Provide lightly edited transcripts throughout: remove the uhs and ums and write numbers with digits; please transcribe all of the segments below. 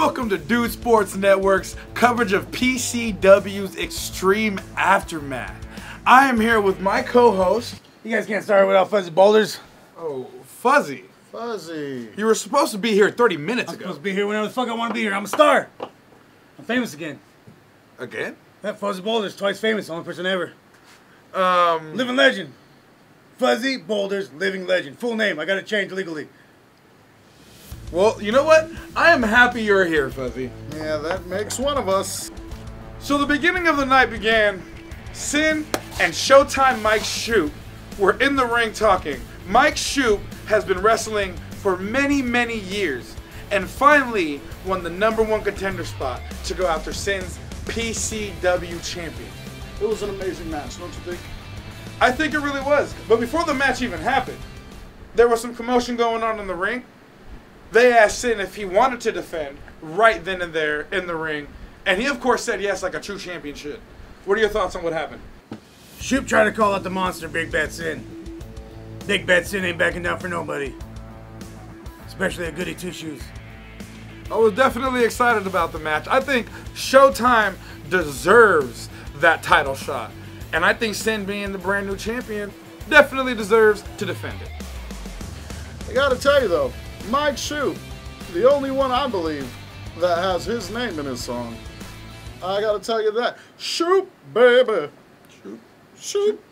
welcome to Dude Sports Network's coverage of PCW's Extreme Aftermath. I am here with my co-host. You guys can't start without Fuzzy Boulders. Oh, Fuzzy. Fuzzy. You were supposed to be here 30 minutes ago. I'm supposed to be here whenever the fuck I want to be here. I'm a star. I'm famous again. Again? That Fuzzy Boulders, twice famous, only person ever. Living legend. Fuzzy Boulders, living legend. Full name, I got it changed legally. Well, you know what? I am happy you're here, Fuzzy. Yeah, that makes one of us. So the beginning of the night began. Sin and Showtime Mike Shoop were in the ring talking. Mike Shoop has been wrestling for many, many years and finally won the #1 contender spot to go after Sin's PCW champion. It was an amazing match, don't you think? I think it really was. But before the match even happened, there was some commotion going on in the ring. They asked Sin if he wanted to defend right then and there in the ring, and he of course said yes, like a true champion should. What are your thoughts on what happened? Shoop tried to call out the monster, Big Bad Sin. Big Bad Sin ain't backing down for nobody. Especially a goody two-shoes. I was definitely excited about the match. I think Showtime deserves that title shot. And I think Sin, being the brand new champion, definitely deserves to defend it. I gotta tell you though, Mike Shoop, the only one I believe that has his name in his song. I gotta tell you that. Shoop, baby. Shoop. Shoop.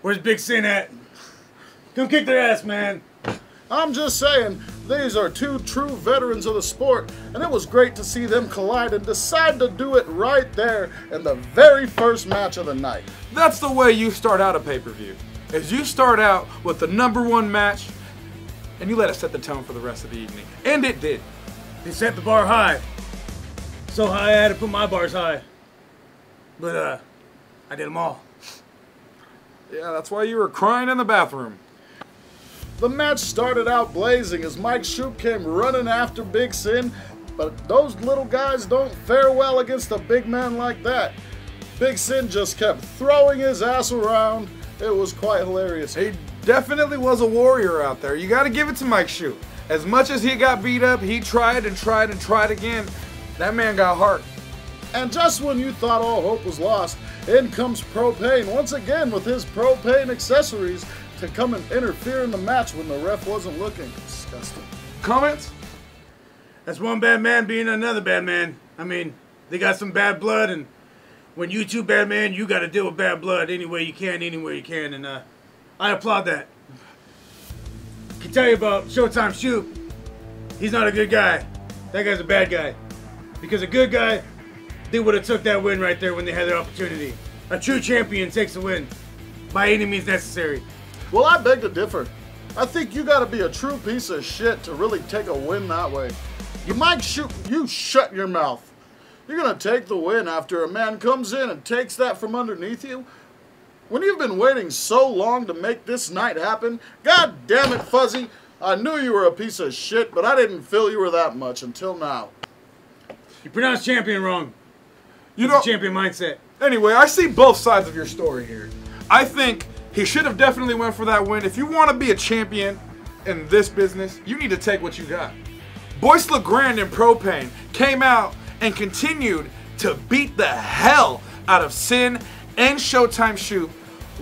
Where's Big Sin at? Come kick their ass, man. I'm just saying, these are two true veterans of the sport, and it was great to see them collide and decide to do it right there in the very first match of the night. That's the way you start out a pay-per-view. Is you start out with the #1 match, and you let it set the tone for the rest of the evening. And it did. They set the bar high. So high I had to put my bars high. But, I did them all. Yeah, that's why you were crying in the bathroom. The match started out blazing as Mike Shoop came running after Big Sin, but those little guys don't fare well against a big man like that. Big Sin just kept throwing his ass around. It was quite hilarious. He definitely was a warrior out there. You got to give it to Mike Shoop. As much as he got beat up, he tried and tried and tried again. That man got heart. And just when you thought all hope was lost, in comes Propane once again with his propane accessories to come and interfere in the match when the ref wasn't looking. Disgusting. Comments? That's one bad man being another bad man. I mean, they got some bad blood, and when you two bad man, you got to deal with bad blood any way you can, anywhere you can, and I applaud that. I can tell you about Showtime Shoop. He's not a good guy. That guy's a bad guy. Because a good guy, they would have took that win right there when they had their opportunity. A true champion takes the win by any means necessary. Well, I beg to differ. I think you gotta be a true piece of shit to really take a win that way. You might shoot, you shut your mouth. You're gonna take the win after a man comes in and takes that from underneath you? When you've been waiting so long to make this night happen, god damn it, Fuzzy, I knew you were a piece of shit, but I didn't feel you were that much until now. You pronounced champion wrong. You know, champion mindset. Anyway, I see both sides of your story here. I think he should have definitely went for that win. If you want to be a champion in this business, you need to take what you got. Boyce LeGrand and Propane came out and continued to beat the hell out of Sin and Showtime Shoop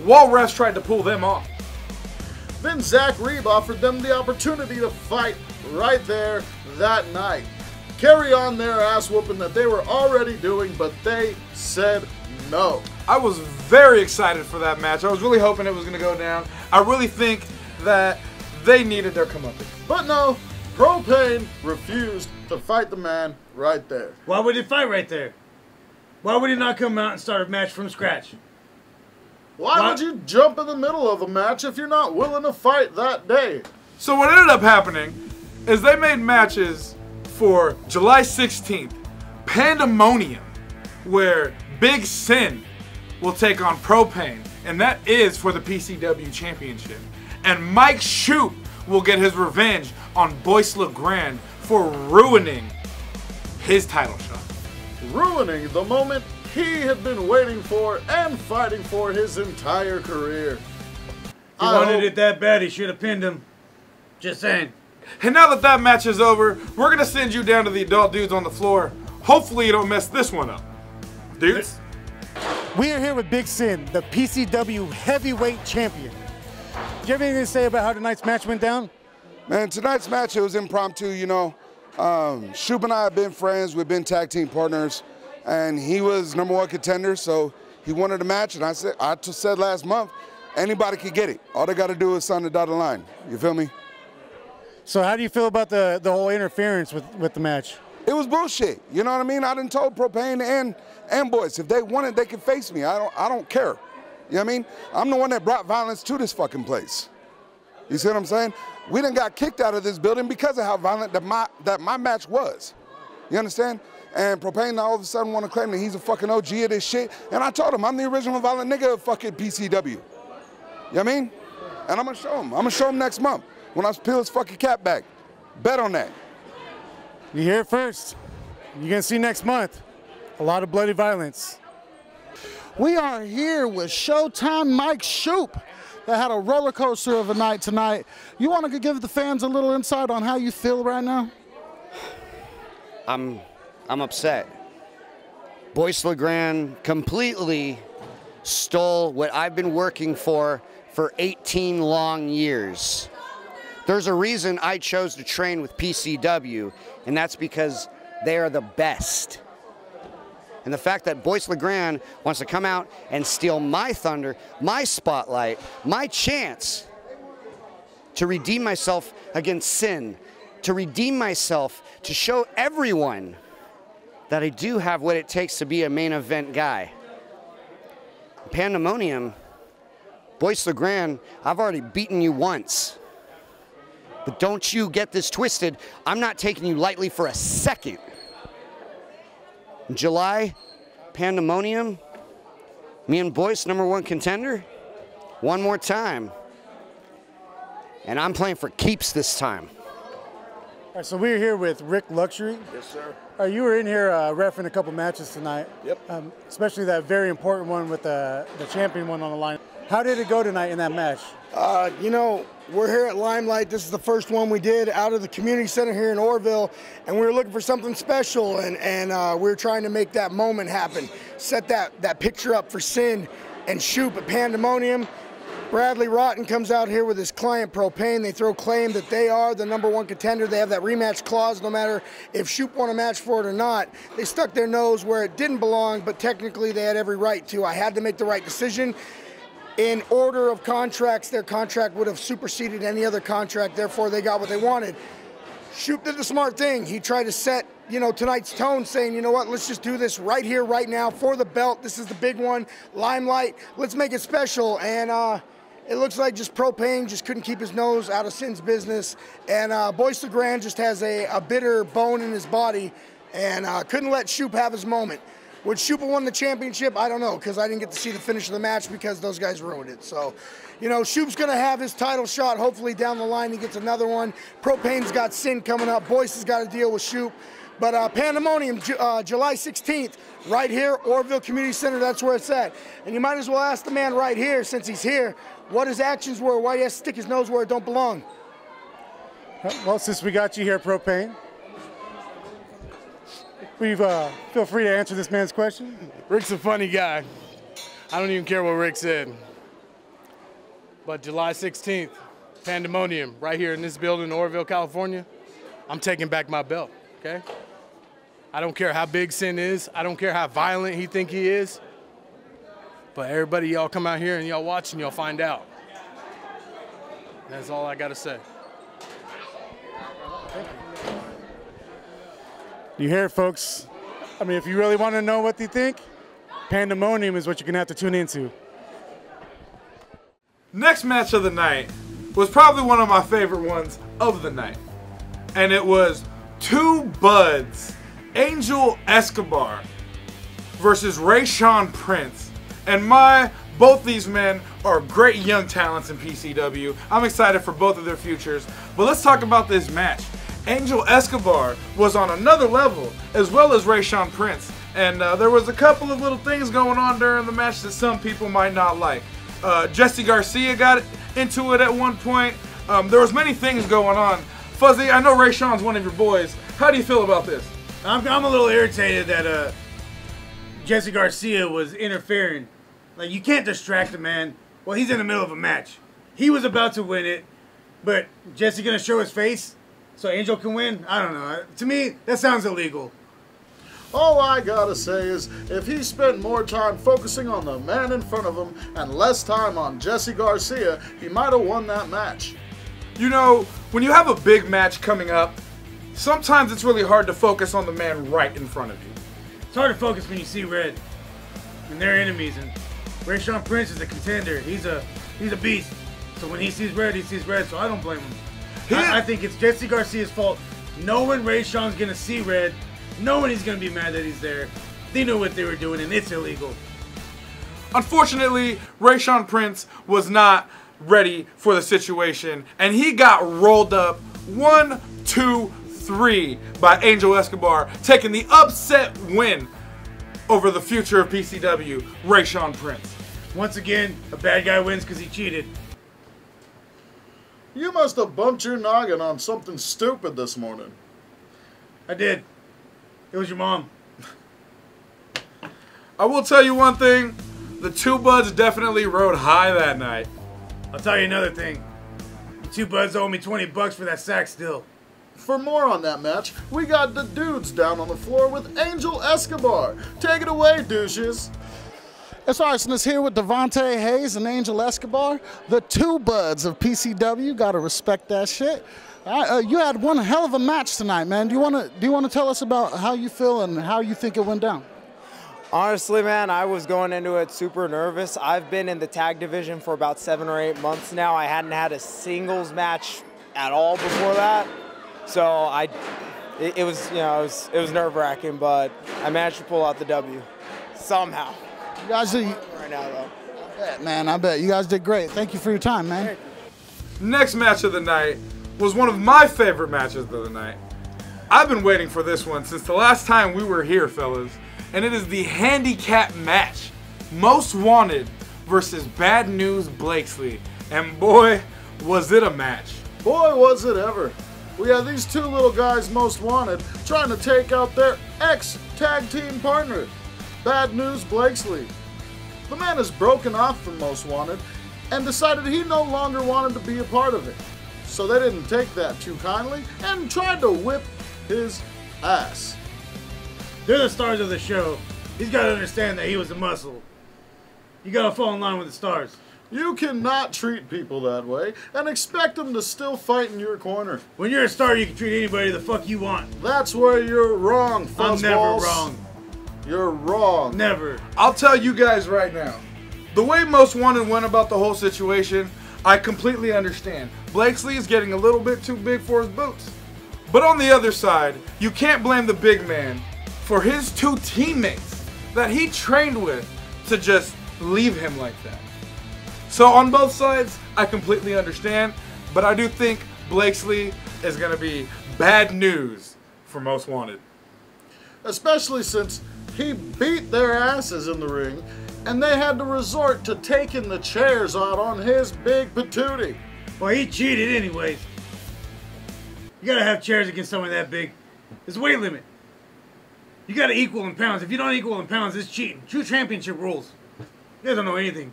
while refs tried to pull them off. Then Zach Reeb offered them the opportunity to fight right there that night. Carry on their ass whooping that they were already doing, but they said no. I was very excited for that match. I was really hoping it was going to go down. I really think that they needed their comeuppance. But no, Propane refused to fight the man right there. Why would he fight right there? Why would he not come out and start a match from scratch? Why would you jump in the middle of a match if you're not willing to fight that day? So what ended up happening is they made matches for July 16th, Pandemonium, where Big Sin will take on Propane, and that is for the PCW Championship. And Mike Shoop will get his revenge on Boyce LeGrand for ruining his title shot. Ruining the moment he had been waiting for and fighting for his entire career. He wanted it that bad, he should have pinned him. Just saying. And now that that match is over, we're going to send you down to the adult dudes on the floor. Hopefully you don't mess this one up. Dudes? We are here with Big Sin, the PCW heavyweight champion. Do you have anything to say about how tonight's match went down? Man, tonight's match, it was impromptu, you know. Shoop and I have been friends. We've been tag team partners. And he was #1 contender, so he wanted a match. And I said last month, anybody can get it. All they got to do is sign the dotted line. You feel me? So how do you feel about the whole interference with the match? It was bullshit. You know what I mean? I done told Propane and Boyce, if they want it, they can face me. I don't care. You know what I mean? I'm the one that brought violence to this fucking place. You see what I'm saying? We done got kicked out of this building because of how violent that my match was. You understand? And Propane all of a sudden want to claim that he's a fucking OG of this shit. And I told him I'm the original violent nigga of fucking PCW. You know what I mean? And I'm gonna show him. I'm gonna show him next month when I peel his fucking cap back. Bet on that. You hear it first. You're gonna see next month a lot of bloody violence. We are here with Showtime Mike Shoop that had a roller coaster of a night tonight. You want to give the fans a little insight on how you feel right now? I'm upset. Boyce LeGrand completely stole what I've been working for 18 long years. There's a reason I chose to train with PCW, and that's because they are the best. And the fact that Boyce LeGrand wants to come out and steal my thunder, my spotlight, my chance to redeem myself against sin, to redeem myself, to show everyone that I do have what it takes to be a main event guy. Pandemonium, Boyce LeGrand, I've already beaten you once. But don't you get this twisted. I'm not taking you lightly for a second. In July, Pandemonium, me and Boyce, #1 contender, one more time. And I'm playing for keeps this time. All right, so we're here with Rick Luxury. Yes, sir. You were in here reffing a couple matches tonight. Yep. Especially that very important one with the champion one on the line. How did it go tonight in that match? You know, we're here at Limelight. This is the first one we did out of the community center here in Orville, and we were looking for something special, and we were trying to make that moment happen, set that picture up for Sin and Shoop at Pandemonium. Bradley Rotten comes out here with his client Propane. They throw claim that they are the #1 contender. They have that rematch clause no matter if Shoop won a match for it or not. They stuck their nose where it didn't belong, but technically they had every right to. I had to make the right decision. In order of contracts, their contract would have superseded any other contract, therefore they got what they wanted. Shoop did the smart thing. He tried to set, you know, tonight's tone, saying, you know what, let's just do this right here, right now, for the belt. This is the big one, Limelight. Let's make it special. And it looks like just Propane just couldn't keep his nose out of Sin's business. And Boyce LeGrand just has a bitter bone in his body and couldn't let Shoop have his moment. Would Shoop have won the championship? I don't know, because I didn't get to see the finish of the match because those guys ruined it. So, you know, Shoop's going to have his title shot. Hopefully down the line he gets another one. Propane's got Sin coming up. Boyce has got to deal with Shoop. But Pandemonium, July 16th, right here, Orville Community Center, that's where it's at. And you might as well ask the man right here, since he's here, what his actions were, why he has to stick his nose where it don't belong. Well, since we got you here, Propane, feel free to answer this man's question. Rick's a funny guy. I don't even care what Rick said. But July 16th, Pandemonium, right here in this building in Orville, California, I'm taking back my belt, okay? I don't care how big Sin is. I don't care how violent he think he is. But everybody, y'all come out here and y'all watch and y'all find out. That's all I got to say. You hear it, folks. I mean, if you really want to know what they think, Pandemonium is what you're going to have to tune into. Next match of the night was probably one of my favorite ones of the night. And it was Two Buds, Angel Escobar versus Rayshawn Prince. And both these men are great young talents in PCW. I'm excited for both of their futures. But let's talk about this match. Angel Escobar was on another level, as well as Rayshawn Prince. And there was a couple of little things going on during the match that some people might not like. Jesse Garcia got into it at one point. There was many things going on. Fuzzy, I know Ray Sean's one of your boys. How do you feel about this? I'm a little irritated that Jesse Garcia was interfering. Like, you can't distract a man while he's in the middle of a match. He was about to win it, but Jesse gonna show his face so Angel can win? I don't know. To me, that sounds illegal. All I gotta say is, if he spent more time focusing on the man in front of him and less time on Jesse Garcia, he might have won that match. You know, when you have a big match coming up, sometimes it's really hard to focus on the man right in front of you. It's hard to focus when you see red and they're enemies, and Ray Sean Prince is a contender. He's a beast. So when he sees red, so I don't blame him. I think it's Jesse Garcia's fault. Knowing Ray Sean's gonna see red, knowing he's gonna be mad that he's there, they knew what they were doing, and it's illegal. Unfortunately, Ray Sean Prince was not ready for the situation, and he got rolled up 1, 2, 3 by Angel Escobar, taking the upset win over the future of PCW, Ray Sean Prince. Once again, a bad guy wins because he cheated. You must have bumped your noggin on something stupid this morning. I did. It was your mom. I will tell you one thing, the Two Buds definitely rode high that night. I'll tell you another thing. The Two Buds owe me $20 for that sack still. For more on that match, we got the dudes down on the floor with Angel Escobar. Take it away, douches. That's right, so it's here with Devontae Hayes and Angel Escobar, the Two Buds of PCW. Gotta respect that shit. You had one hell of a match tonight, man. Do you want to tell us about how you feel and how you think it went down? Honestly, man, I was going into it super nervous. I've been in the tag division for about 7 or 8 months now. I hadn't had a singles match at all before that, so it was nerve-wracking, but I managed to pull out the W somehow. You guys did right now, though. I bet, man. I bet you guys did great. Thank you for your time, man. Next match of the night was one of my favorite matches of the night. I've been waiting for this one since the last time we were here, fellas. And it is the handicap match. Most Wanted versus Bad News Blakesley. And boy, was it a match. Boy, was it ever. We had these two little guys, Most Wanted, trying to take out their ex-tag team partner, Bad News Blakesley. The man is broken off from Most Wanted and decided he no longer wanted to be a part of it. So they didn't take that too kindly and tried to whip his ass. They're the stars of the show. He's got to understand that he was a muscle. You got to fall in line with the stars. You cannot treat people that way and expect them to still fight in your corner. When you're a star, you can treat anybody the fuck you want. That's where you're wrong, fuzzballs. I'm never wrong. You're wrong. Never. I'll tell you guys right now, the way Most Wanted went about the whole situation, I completely understand. Blakesley is getting a little bit too big for his boots. But on the other side, you can't blame the big man for his two teammates that he trained with to just leave him like that. So on both sides, I completely understand, but I do think Blakesley is going to be bad news for Most Wanted. Especially since he beat their asses in the ring and they had to resort to taking the chairs out on his big patootie. Well, he cheated anyways. You got to have chairs against someone that big. There's a weight limit. You got to equal in pounds. If you don't equal in pounds, it's cheating. True championship rules. You guys don't know anything.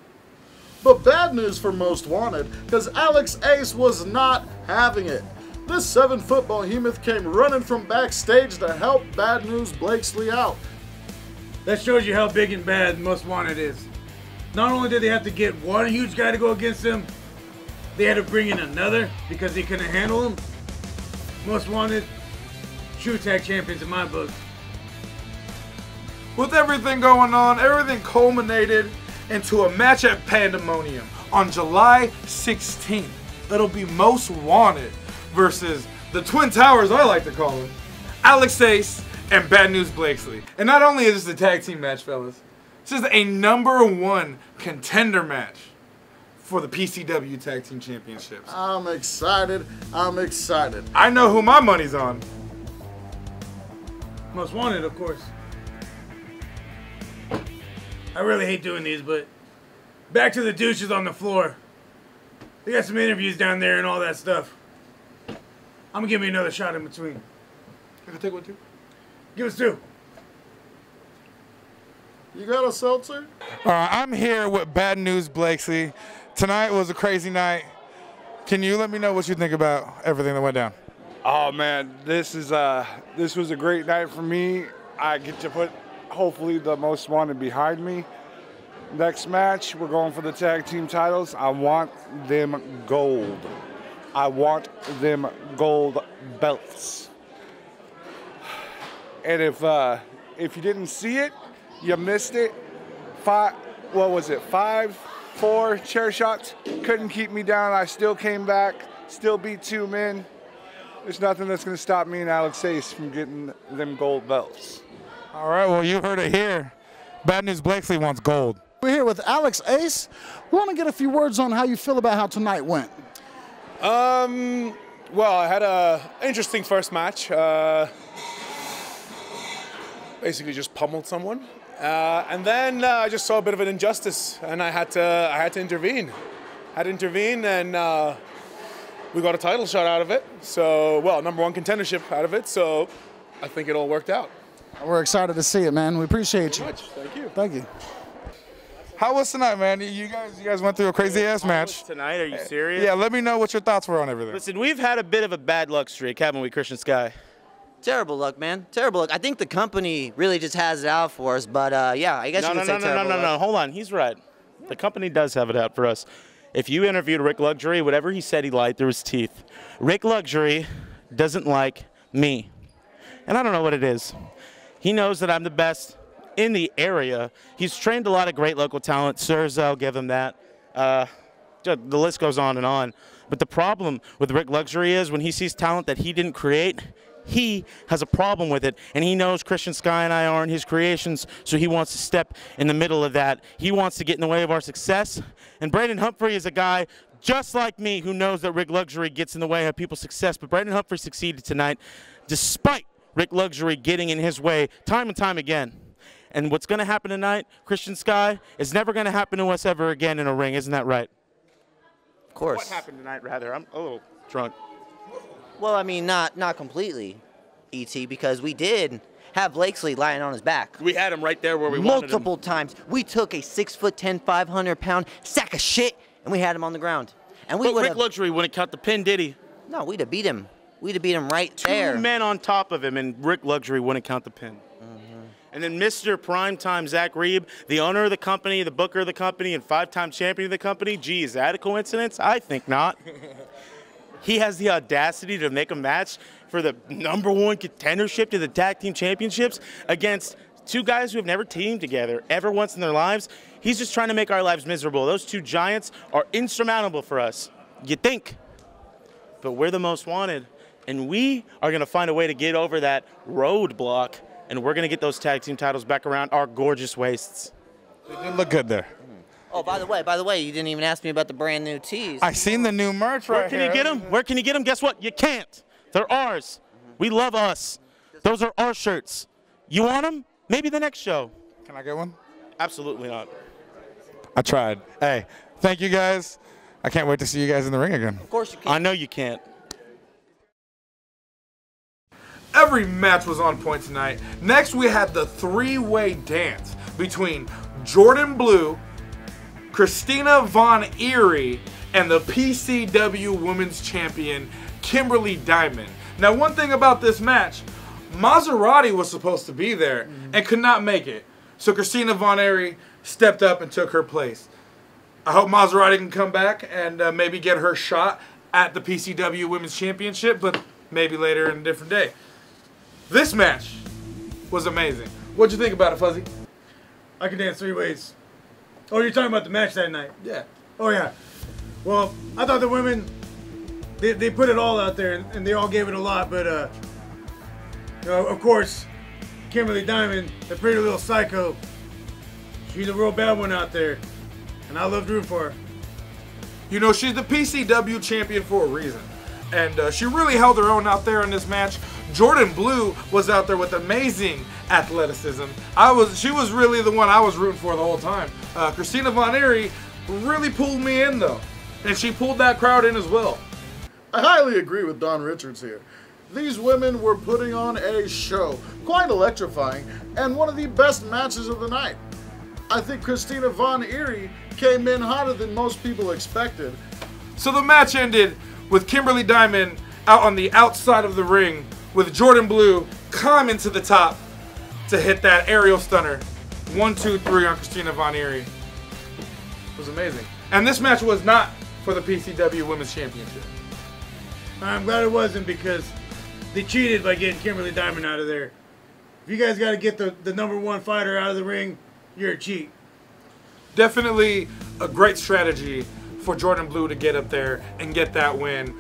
But bad news for Most Wanted, because Alex Ace was not having it. This 7-foot behemoth came running from backstage to help Bad News Blakesley out. That shows you how big and bad Most Wanted is. Not only did they have to get one huge guy to go against him, they had to bring in another because they couldn't handle him. Most Wanted, true tag champions in my book. With everything going on, everything culminated into a match at Pandemonium on July 16th. It'll be Most Wanted versus the Twin Towers, I like to call them, Alex Ace and Bad News Blakesley. And not only is this a tag team match, fellas, this is a #1 contender match for the PCW Tag Team Championships. I'm excited. I'm excited. I know who my money's on. Most Wanted, of course. I really hate doing these, but back to the douches on the floor. They got some interviews down there and all that stuff. I'm gonna give me another shot in between. I can take one too. Give us 2. You got a seltzer? I'm here with Bad News Blakesley. Tonight was a crazy night. Can you let me know what you think about everything that went down? Oh man, this was a great night for me. I get to put hopefully the most wanted behind me. Next match, we're going for the tag team titles. I want them gold. I want them gold belts. And if you didn't see it, you missed it. 5-4 chair shots. Couldn't keep me down. I still came back. Still beat 2 men. There's nothing that's going to stop me and Alex Ace from getting them gold belts. All right, well, you heard it here. Bad News Blakesley wants gold. We're here with Alex Ace. We want to get a few words on how you feel about how tonight went. Well, I had an interesting first match. Basically just pummeled someone. And then I just saw a bit of an injustice, and I had to intervene. And we got a title shot out of it. So, well, #1 contendership out of it. So I think it all worked out. We're excited to see it, man. We appreciate you. Thank you. Thank you. How was tonight, man? You guys went through a crazy-ass match. Tonight? Are you serious? Yeah, let me know what your thoughts were on everything. Listen, we've had a bit of a bad luck streak, haven't we, Christian Sky? Terrible luck, man. Terrible luck. I think the company really just has it out for us, but yeah, I guess you could say terrible luck. No. Hold on. He's right. The company does have it out for us. If you interviewed Rick Luxury, whatever he said, he lied through his teeth. Rick Luxury doesn't like me. And I don't know what it is. He knows that I'm the best in the area. He's trained a lot of great local talent. Sirs, I'll give him that. The list goes on and on. But the problem with Rick Luxury is when he sees talent that he didn't create, he has a problem with it. And he knows Christian Sky and I aren't his creations, so he wants to step in the middle of that. He wants to get in the way of our success. And Brandon Humphrey is a guy just like me who knows that Rick Luxury gets in the way of people's success. But Brandon Humphrey succeeded tonight despite Rick Luxury getting in his way time and time again. And what's going to happen tonight, Christian Sky, is never going to happen to us ever again in a ring. Isn't that right? Of course. What happened tonight, rather? I'm a little drunk. Well, I mean, not completely, E.T., because we did have Blakesley lying on his back. We had him right there where we wanted him. Multiple times. We took a 6'10", 500-pound sack of shit, and we had him on the ground. And we But Rick Luxury wouldn't cut the pin, did he? No, we'd have beat him. We'd have beat him right there. 2 men on top of him, and Rick Luxury wouldn't count the pin. And then Mr. Primetime Zach Reeb, the owner of the company, the booker of the company, and 5-time champion of the company. Gee, is that a coincidence? I think not. He has the audacity to make a match for the #1 contendership to the tag team championships against 2 guys who have never teamed together ever once in their lives. He's just trying to make our lives miserable. Those 2 giants are insurmountable for us. You think. But we're the most wanted. And we are going to find a way to get over that roadblock. And we're going to get those tag team titles back around our gorgeous waists. They did look good there. Oh, by the way, you didn't even ask me about the brand new tees. I seen the new merch right here. Where can you get them? Where can you get them? Guess what? You can't. They're ours. We love us. Those are our shirts. You want them? Maybe the next show. Can I get one? Absolutely not. I tried. Hey, thank you guys. I can't wait to see you guys in the ring again. Of course you can. I know you can't. Every match was on point tonight. Next, we had the 3-way dance between Jordan Blue, Christina Von Eerie, and the PCW Women's Champion, Kimberly Diamond. Now, one thing about this match, Maserati was supposed to be there and could not make it. So Christina Von Eerie stepped up and took her place. I hope Maserati can come back and maybe get her shot at the PCW Women's Championship, but maybe later in a different day. This match was amazing. What'd you think about it, Fuzzy? I can dance 3 ways. Oh, you're talking about the match that night? Yeah. Oh, yeah. Well, I thought the women, they put it all out there, and they all gave it a lot, but, you know, of course, Kimberly Diamond, the pretty little psycho, she's a real bad one out there, and I love rooting for her. You know, she's the PCW champion for a reason. And she really held her own out there in this match. Jordan Blue was out there with amazing athleticism. She was really the one I was rooting for the whole time. Christina Von Eerie really pulled me in though. And she pulled that crowd in as well. I highly agree with Don Richards here. These women were putting on a show, quite electrifying, and one of the best matches of the night. I think Christina Von Eerie came in hotter than most people expected. So the match ended with Kimberly Diamond out on the outside of the ring with Jordan Blue climbing to the top to hit that aerial stunner. 1, 2, 3 on Christina Von Eerie. It was amazing. And this match was not for the PCW Women's Championship. I'm glad it wasn't, because they cheated by getting Kimberly Diamond out of there. If you guys got to get the #1 fighter out of the ring, you're a cheat. Definitely a great strategy for Jordan Blue to get up there and get that win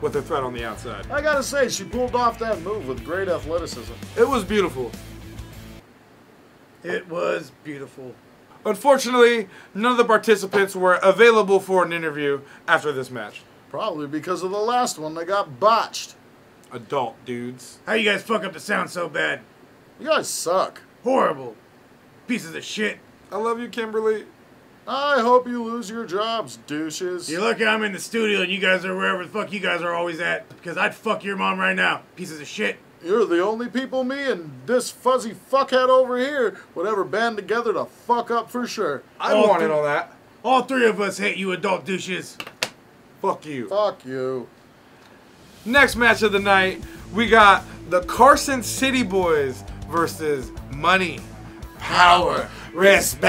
with her threat on the outside. I gotta say, she pulled off that move with great athleticism. It was beautiful. It was beautiful. Unfortunately, none of the participants were available for an interview after this match. Probably because of the last one that got botched. Adult dudes. How you guys fuck up the sound so bad? You guys suck. Horrible. Pieces of shit. I love you, Kimberly. I hope you lose your jobs, douches. You're lucky I'm in the studio and you guys are wherever the fuck you guys are always at, because I'd fuck your mom right now. Pieces of shit. You're the only people me and this fuzzy fuckhead over here would ever band together to fuck up for sure. I wanted all that. All three of us hate you adult douches. Fuck you. Fuck you. Next match of the night, we got the Carson City Boys versus Money, Power, Respect.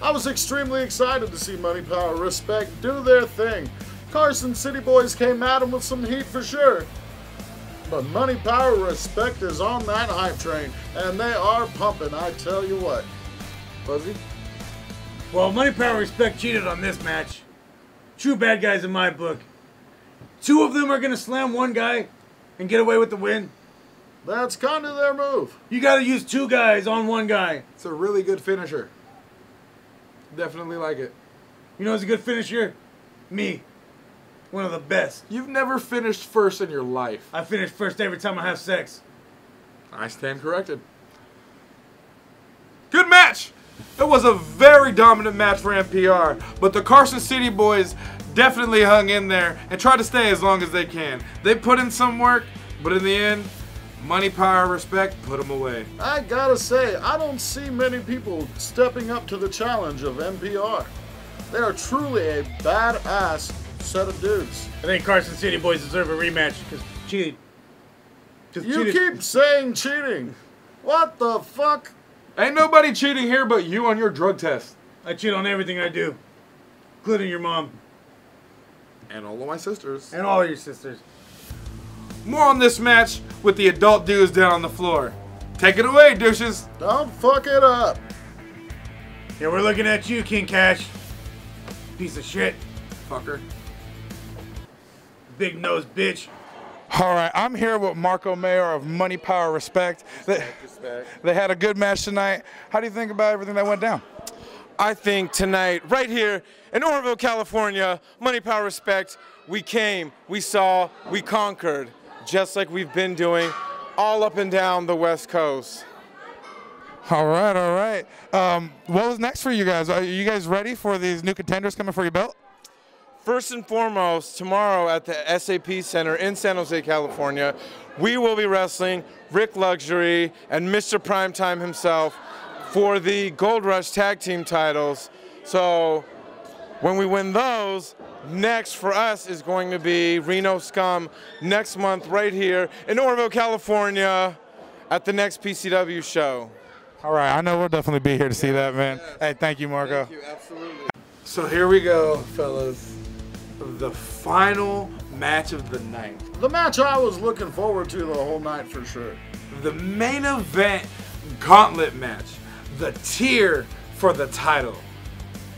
I was extremely excited to see Money, Power, Respect do their thing. Carson City Boys came at them with some heat for sure. But Money, Power, Respect is on that hype train, and they are pumping, I tell you what. Fuzzy? Well, Money, Power, Respect cheated on this match. True bad guys in my book. Two of them are going to slam one guy and get away with the win. That's kind of their move. You got to use two guys on one guy. It's a really good finisher. Definitely like it. You know who's a good finisher? Me. One of the best. You've never finished first in your life. I finish first every time I have sex. I stand corrected. Good match! It was a very dominant match for NPR, but the Carson City Boys definitely hung in there and tried to stay as long as they can. They put in some work, but in the end, Money, Power, Respect put them away. I gotta say, I don't see many people stepping up to the challenge of NPR. They are truly a badass set of dudes. I think Carson City Boys deserve a rematch because cheated. You keep saying cheating. What the fuck? Ain't nobody cheating here but you on your drug test. I cheat on everything I do, including your mom. And all of my sisters. And all your sisters. More on this match with the adult dudes down on the floor. Take it away, douches. Don't fuck it up. Yeah, we're looking at you, King Cash. Piece of shit. Fucker. Big nose bitch. All right, I'm here with Marco Mayer of Money, Power, Respect. They had a good match tonight. How do you think about everything that went down? I think tonight, right here in Orville, California, Money, Power, Respect, we came, we saw, we conquered, just like we've been doing all up and down the West Coast. All right, all right. What was next for you guys? Are you guys ready for these new contenders coming for your belt? First and foremost, tomorrow at the SAP Center in San Jose, California, we will be wrestling Rick Luxury and Mr. Primetime himself for the Gold Rush Tag Team titles. So when we win those, next for us is going to be Reno Scum next month right here in Orville, California at the next PCW show. All right, I know we'll definitely be here to see that, man. Yes. Hey, thank you, Marco. Thank you, absolutely. So here we go, fellas. The final match of the night. The match I was looking forward to the whole night for sure. The main event gauntlet match. The tier for the title.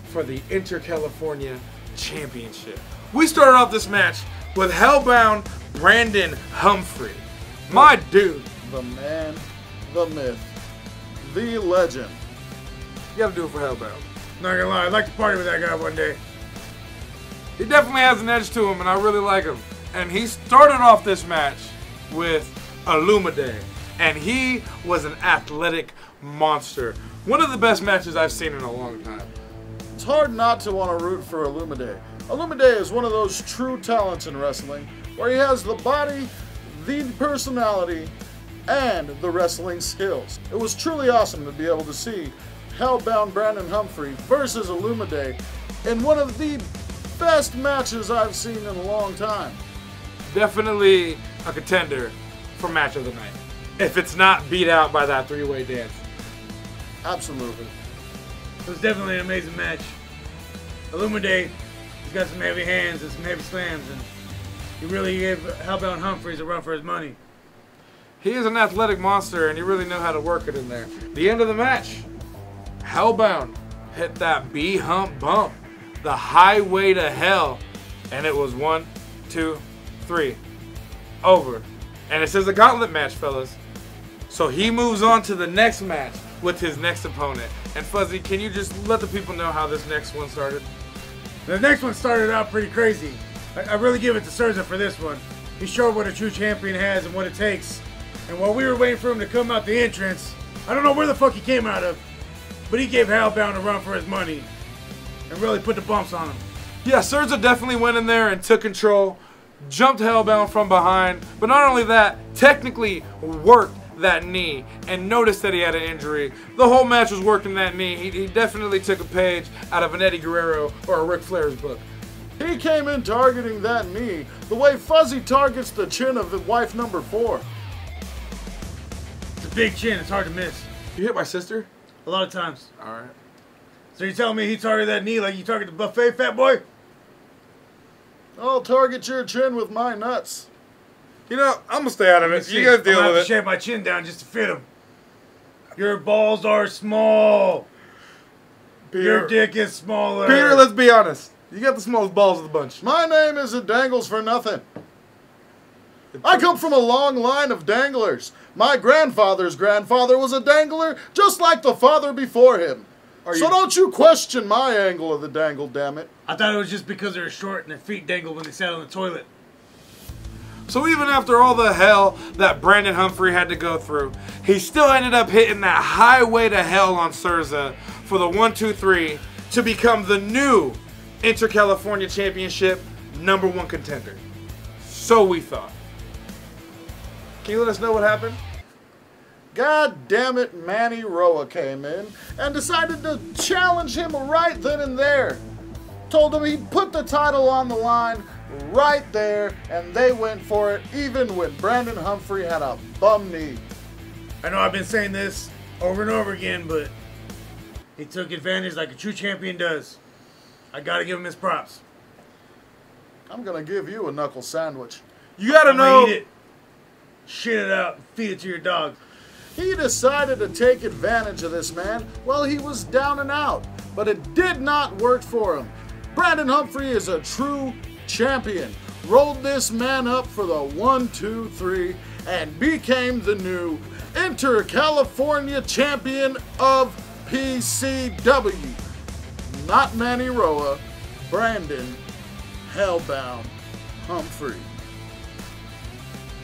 For the Inter-California Championship. We started off this match with Hellbound Brandon Humphrey. My dude. The man, the myth, the legend. You gotta do it for Hellbound. Not gonna lie, I'd like to party with that guy one day. He definitely has an edge to him, and I really like him. And he started off this match with Illumide, and he was an athletic monster. One of the best matches I've seen in a long time. It's hard not to want to root for Illumide. Illumide is one of those true talents in wrestling where he has the body, the personality, and the wrestling skills. It was truly awesome to be able to see Hellbound Brandon Humphrey versus Illumide in one of the best matches I've seen in a long time. Definitely a contender for match of the night, if it's not beat out by that three-way dance. Absolutely. It was definitely an amazing match. Illumide, he's got some heavy hands and some heavy slams, and he really gave Hellbound Humphreys a run for his money. He is an athletic monster, and he really knew how to work it in there. The end of the match, Hellbound hit that B-hump bump, the highway to hell, and it was 1, 2, 3, over. And it says a gauntlet match, fellas. So he moves on to the next match with his next opponent. And Fuzzy, can you just let the people know how this next one started? The next one started out pretty crazy. I really give it to Souza for this one. He showed what a true champion has and what it takes. And while we were waiting for him to come out the entrance, I don't know where the fuck he came out of, but he gave Hellbound a run for his money and really put the bumps on him. Yeah, Souza definitely went in there and took control, jumped Hellbound from behind, but not only that, technically worked that knee and noticed that he had an injury. The whole match was working that knee. He definitely took a page out of an Eddie Guerrero or a Ric Flair's book. He came in targeting that knee the way Fuzzy targets the chin of wife number 4. It's a big chin, it's hard to miss. You hit my sister? A lot of times. Alright. So you're telling me he targeted that knee like you target the buffet, fat boy? I'll target your chin with my nuts. You know, I'm gonna stay out of it. You guys deal I'm with to it. shave my chin down just to fit him. Your balls are small. Peter, your dick is smaller. Peter, let's be honest. You got the smallest balls of the bunch. My name isn't Dangles for nothing. I come from a long line of danglers. My grandfather's grandfather was a dangler, just like the father before him. So don't you question my angle of the dangle, damn it. I thought it was just because they were short and their feet dangled when they sat on the toilet. So even after all the hell that Brandon Humphrey had to go through, he still ended up hitting that highway to hell on Souza for the 1, 2, 3 to become the new Inter-California Championship #1 contender. So we thought. Can you let us know what happened? God damn it, Manny Roa came in and decided to challenge him right then and there. Told him he'd put the title on the line right there, and they went for it even when Brandon Humphrey had a bum knee. I know I've been saying this over and over again, but he took advantage like a true champion does. I gotta give him his props. I'm gonna give you a knuckle sandwich. You gotta know. Eat it, shit it out, and feed it to your dog. He decided to take advantage of this man while he was down and out, but it did not work for him. Brandon Humphrey is a true champion, rolled this man up for the 1, 2, 3, and became the new Inter-California champion of PCW. Not Manny Roa, Brandon Hellbound Humphrey.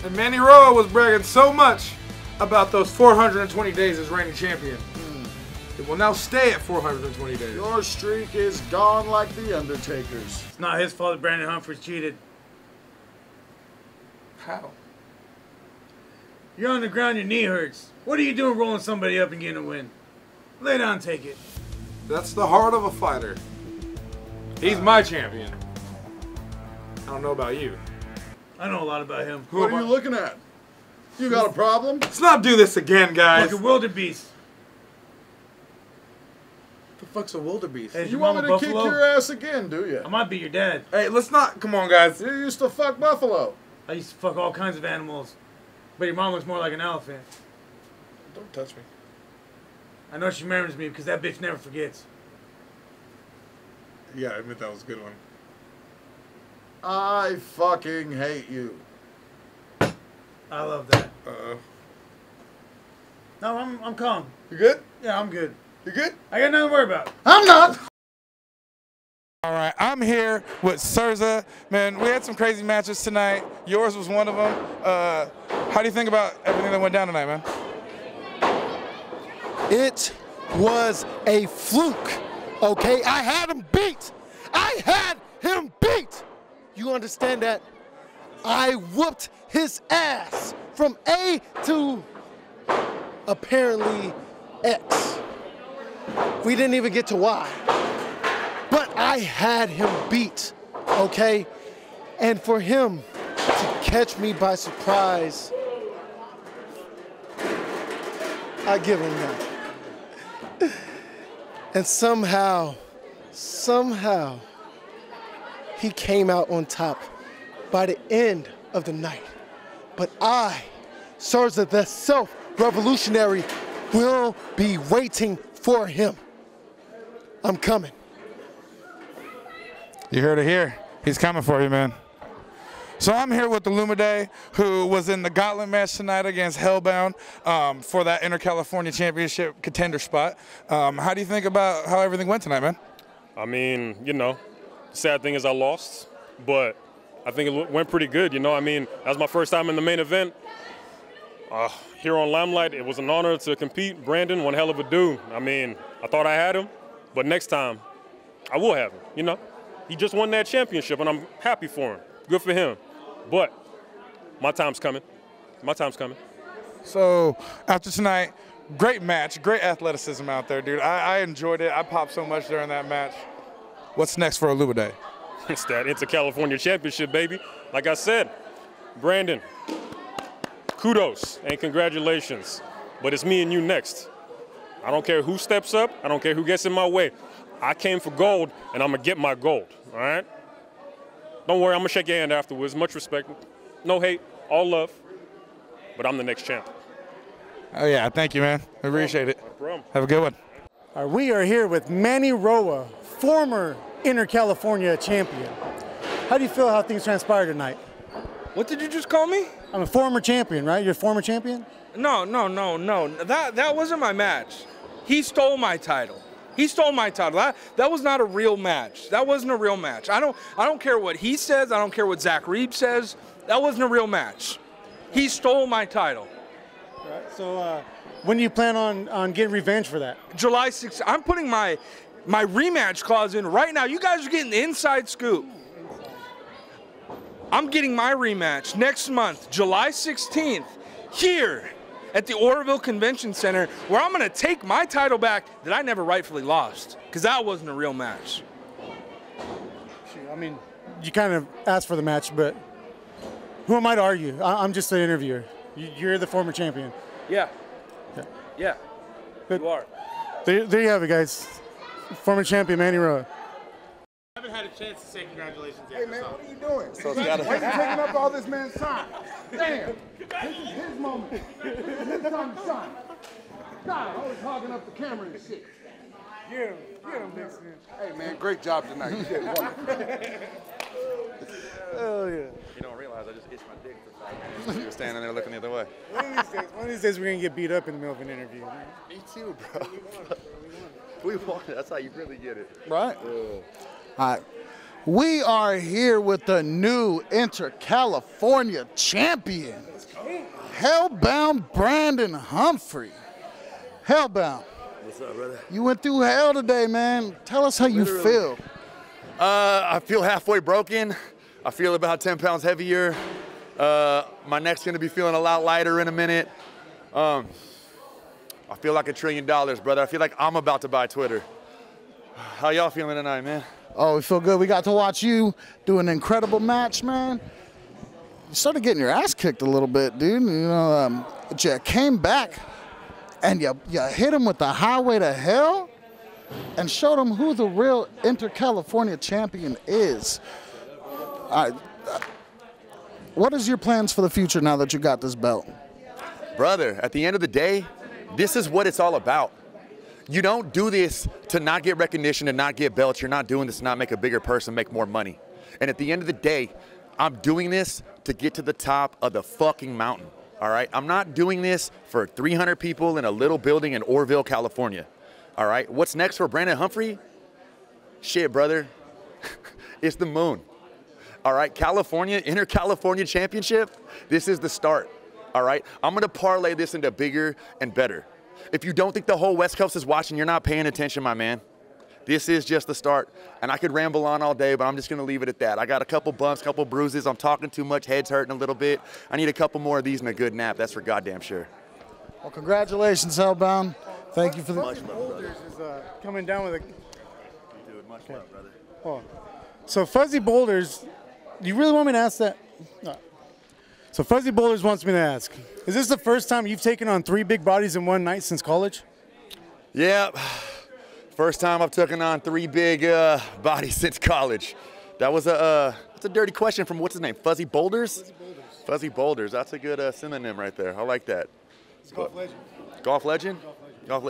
And Manny Roa was bragging so much about those 420 days as reigning champion. It will now stay at 420 days. Your streak is gone like the Undertaker's. It's not his fault that Brandon Humphreys cheated. How? You're on the ground, your knee hurts. What are you doing rolling somebody up and getting a win? Lay down, take it. That's the heart of a fighter. He's my champion. I don't know about you. I know a lot about him. What are you looking at? You got a problem? Let's not do this again, guys. Like a wildebeest. What the fuck's a wildebeest? Hey, You want me to kick your ass again, do you? I might be your dad. Hey, let's not. Come on, guys. You used to fuck buffalo. I used to fuck all kinds of animals. But your mom looks more like an elephant. Don't touch me. I know she marries me because that bitch never forgets. Yeah, I admit that was a good one. I fucking hate you. I love that. Uh-oh. No, I'm calm. You good? Yeah, I'm good. You good? I got nothing to worry about. I'm not. All right, I'm here with Souza. Man, we had some crazy matches tonight. Yours was one of them. How do you think about everything that went down tonight, man? It was a fluke, okay? I had him beat. I had him beat. You understand that? I whooped his ass from A to apparently X. We didn't even get to Y. But I had him beat, okay? And for him to catch me by surprise, I give him that. And somehow, he came out on top by the end of the night. But I, Sarza the Self-Revolutionary, will be waiting for him. I'm coming. You heard it here. He's coming for you, man. So I'm here with the Lumide, who was in the gauntlet match tonight against Hellbound for that Inter-California Championship contender spot. How do you think about how everything went tonight, man? I mean, you know, the sad thing is I lost, but I think it went pretty good, you know. I mean, that was my first time in the main event. Here on Limelight, it was an honor to compete. Brandon, one hell of a dude. I mean, I thought I had him, but next time, I will have him, you know. He just won that championship, and I'm happy for him. Good for him. But my time's coming. My time's coming. So after tonight, great match, great athleticism out there, dude. I enjoyed it. I popped so much during that match. What's next for Lumide? It's that Inter-California Championship, baby. Like I said, Brandon, kudos and congratulations. But it's me and you next. I don't care who steps up. I don't care who gets in my way. I came for gold, and I'm going to get my gold, all right? Don't worry, I'm going to shake your hand afterwards. Much respect. No hate, all love. But I'm the next champ. Oh, yeah, thank you, man. I appreciate it. No problem. Have a good one. All right, we are here with Manny Roa, former Inter-California champion. How do you feel how things transpired tonight? What did you just call me? I'm a former champion, right? You're a former champion? No. That wasn't my match. He stole my title. He stole my title. That was not a real match. That wasn't a real match. I don't care what he says. I don't care what Zach Reeb says. That wasn't a real match. He stole my title. All right, so when do you plan on getting revenge for that? July 6th. I'm putting my rematch clause in right now. You guys are getting the inside scoop. I'm getting my rematch next month, July 16th, here at the Oroville Convention Center, where I'm going to take my title back that I never rightfully lost, because that wasn't a real match. I mean, you kind of asked for the match, but who am I to argue? I'm just the interviewer. You're the former champion. Yeah. You are. There you have it, guys. Former champion Manny Roa. I haven't had a chance to say congratulations yet. Hey, man, what are you doing? So Why are you taking up all this man's time? Damn. This is his moment. This is his time to shine. God, always hogging up the camera and shit. Get him, Dixon. Hey, man, great job tonight. You did wonderful. Oh, yeah. You don't realize I just itched my dick for 5 minutes. You were standing there looking the other way. One of these days we're going to get beat up in the middle of an interview. Me too, bro. We want it. That's how you really get it. Right. All right. We are here with the new Inter-California champion, Hellbound Brandon Humphrey. Hellbound. What's up, brother? You went through hell today, man. Tell us how you feel. I feel halfway broken. I feel about 10 pounds heavier. My neck's gonna be feeling a lot lighter in a minute. I feel like $1 trillion, brother. I feel like I'm about to buy Twitter. How y'all feeling tonight, man? Oh, we feel good. We got to watch you do an incredible match, man. You started getting your ass kicked a little bit, dude. You know, but you came back and you hit him with the highway to hell and showed him who the real Inter-California champion is. All right. What is your plans for the future now that you got this belt? Brother, at the end of the day, this is what it's all about. You don't do this to not get recognition and not get belts. You're not doing this to not make a bigger person, make more money. And at the end of the day, I'm doing this to get to the top of the fucking mountain, all right? I'm not doing this for 300 people in a little building in Oroville, California, all right? What's next for Brandon Humphrey? Shit, brother. It's the moon, all right? California, Inter-California Championship, this is the start, all right? I'm gonna parlay this into bigger and better. If you don't think the whole West Coast is watching, you're not paying attention, my man. This is just the start, and I could ramble on all day, but I'm just going to leave it at that. I got a couple bumps, couple bruises. I'm talking too much. Head's hurting a little bit. I need a couple more of these and a good nap. That's for goddamn sure. Well, congratulations, Hellbound. Thank you for the... Much Boulders is coming down with a... Dude, much love, brother. Oh. So Fuzzy Boulders, you really want me to ask that? No. So Fuzzy Boulders wants me to ask, is this the first time you've taken on 3 big bodies in one night since college? Yeah. First time I've taken on 3 big bodies since college. That was that's a dirty question from what's his name? Fuzzy Boulders? Fuzzy Boulders. Fuzzy Boulders. That's a good synonym right there. I like that. Golf legend. Golf legend?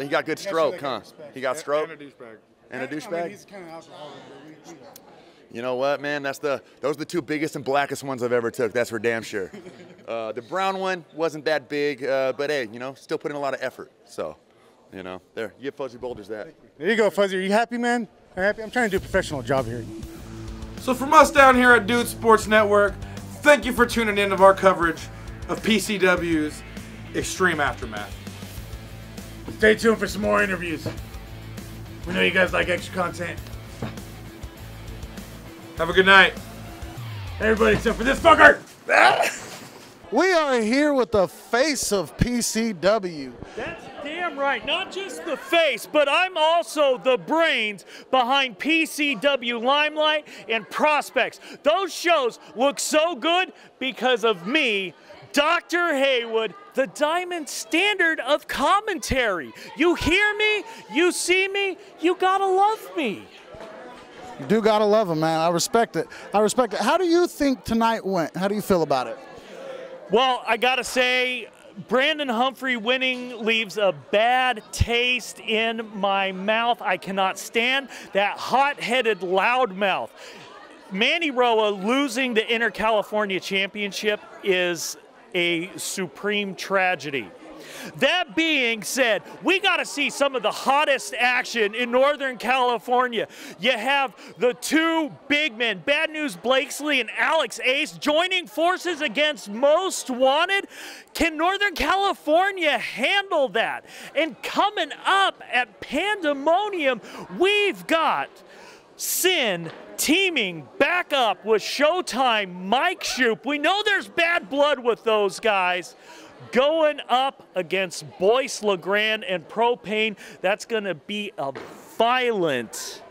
He got good stroke, huh? He got stroke? And a douchebag. And a douchebag? I mean, he's kind of alcoholic, but You know what, man? Those are the 2 biggest and blackest ones I've ever took. That's for damn sure. The brown one wasn't that big, but hey, you know, still put in a lot of effort. So, you know, there, give Fuzzy Boulders that. There you go, Fuzzy. Are you happy, man? Are you happy? I'm trying to do a professional job here. So from us down here at Dude Sports Network, thank you for tuning in to our coverage of PCW's Extreme Aftermath. Stay tuned for some more interviews. We know you guys like extra content. Have a good night. Everybody except for this fucker! We are here with the face of PCW. That's damn right. Not just the face, but I'm also the brains behind PCW Limelight and Prospects. Those shows look so good because of me, Dr. Haywood, the diamond standard of commentary. You hear me, you see me, you gotta love me. You do gotta love him, man. I respect it. I respect it. How do you think tonight went? How do you feel about it? Well, I gotta say, Brandon Humphrey winning leaves a bad taste in my mouth. I cannot stand that hot-headed loudmouth. Manny Roa losing the Inter-California Championship is a supreme tragedy. That being said, we got to see some of the hottest action in Northern California. You have the 2 big men, Bad News Blakesley and Alex Ace, joining forces against Most Wanted. Can Northern California handle that? And coming up at Pandemonium, we've got Sin teaming back up with Showtime Mike Shoop. We know there's bad blood with those guys. Going up against Boyce LeGrand and Propane. That's going to be a violent,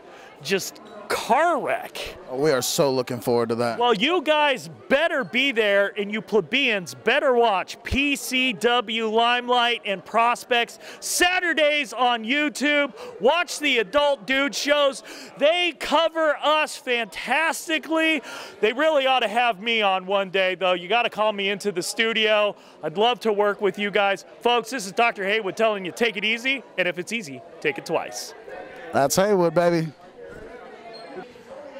just car wreck. We are so looking forward to that. Well, you guys better be there, and you plebeians better watch PCW Limelight and Prospects Saturdays on YouTube. Watch the Adult Dude shows. They cover us fantastically. They really ought to have me on one day, though. You got to call me into the studio. I'd love to work with you guys. Folks, this is Dr. Haywood telling you, take it easy, and if it's easy, take it twice. That's Haywood, baby.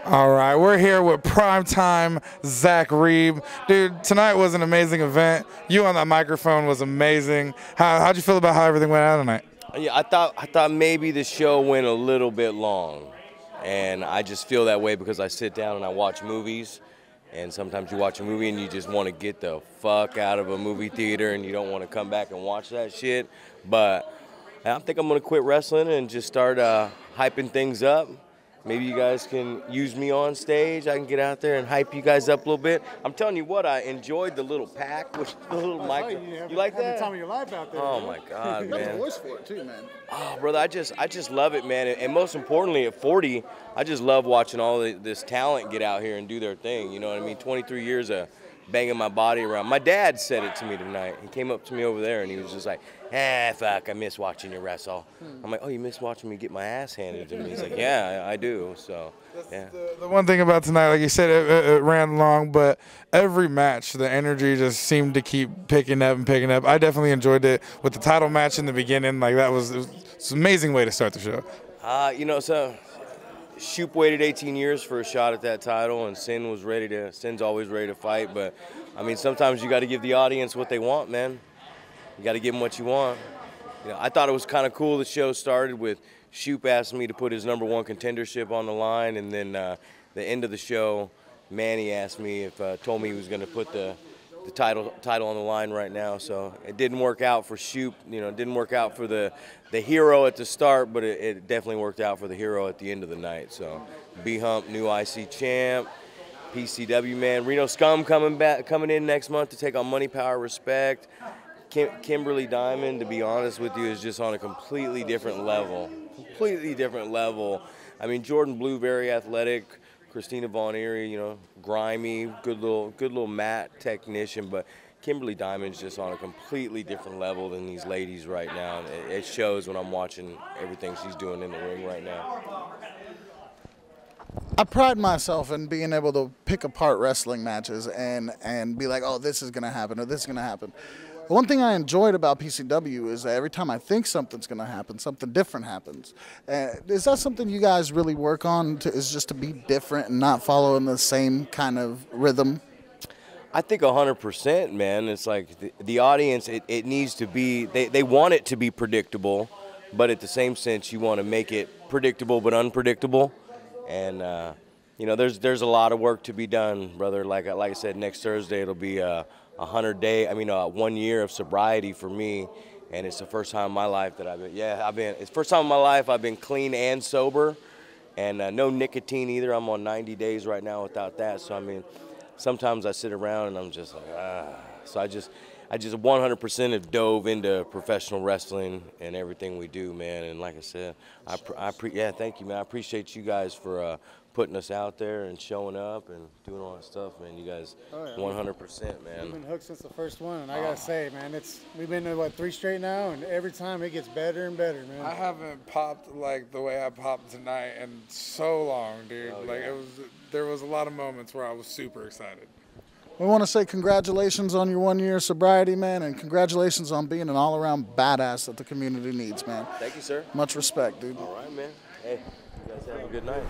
All right, we're here with primetime Zach Reeb. Dude, tonight was an amazing event. You on that microphone was amazing. How'd you feel about how everything went out tonight? Yeah, I thought maybe the show went a little bit long, and I just feel that way because I sit down and I watch movies, and sometimes you watch a movie and you just want to get the fuck out of a movie theater and you don't want to come back and watch that shit. But I think I'm gonna quit wrestling and just start hyping things up. Maybe you guys can use me on stage. I can get out there and hype you guys up a little bit. I'm telling you what, I enjoyed the little pack with the little mic. You like that? The time of your life out there. Oh my God, You got man. the voice for it too, man. Oh, brother, I just love it, man. And most importantly, at 40, I just love watching all this talent get out here and do their thing. You know what I mean? 23 years of banging my body around. My dad said it to me tonight. He came up to me over there and he was just like, fuck, I miss watching you wrestle. I'm like, oh, you miss watching me get my ass handed to me? He's like, yeah, I do. So, yeah. The one thing about tonight, like you said, it ran long, but every match, the energy just seemed to keep picking up and picking up. I definitely enjoyed it with the title match in the beginning. Like it was an amazing way to start the show. You know, so Shoop waited 18 years for a shot at that title, and Sin's always ready to fight. But, I mean, sometimes you got to give the audience what they want, man. You got to give them what you want. You know, I thought it was kind of cool the show started with Shoop asking me to put his #1 contendership on the line, and then the end of the show, Manny asked me if, told me he was going to put the the title on the line right now. So it didn't work out for Shoop. You know, it didn't work out for the hero at the start, but it definitely worked out for the hero at the end of the night. So B-Hump, new IC champ. PCW, man. Reno Scum coming in next month to take on Money, Power, Respect. Kimberly Diamond, to be honest with you, is just on a completely different level. Completely different level. I mean, Jordan Blue, very athletic. Christina Von Eerie, you know, grimy, good little mat technician. But Kimberly Diamond's just on a completely different level than these ladies right now. It shows when I'm watching everything she's doing in the ring right now. I pride myself in being able to pick apart wrestling matches and be like, oh, this is going to happen or this is going to happen. The one thing I enjoyed about PCW is that every time I think something's going to happen, something different happens. Is that something you guys really work on, is just to be different and not follow in the same kind of rhythm? I think 100%, man. It's like the audience, it needs to be, they want it to be predictable, but at the same sense, you want to make it predictable but unpredictable. And you know, there's a lot of work to be done, brother. Like I said, next Thursday it'll be 1 year of sobriety for me, and it's the first time in my life that it's the first time in my life I've been clean and sober, and no nicotine either. I'm on 90 days right now without that. So I mean, sometimes I sit around and I'm just like, So I just 100% have dove into professional wrestling and everything we do, man. And like I said, thank you, man. I appreciate you guys for putting us out there and showing up and doing all that stuff, man. You guys, 100%, man. We've been hooked since the first one, and I gotta say, man, we've been to what, 3 straight now, and every time it gets better and better, man. I haven't popped like the way I popped tonight in so long, dude. There was a lot of moments where I was super excited. We want to say congratulations on your 1 year sobriety, man, and congratulations on being an all-around badass that the community needs, man. Thank you, sir. Much respect, dude. All right, man. Hey, you guys have a good night.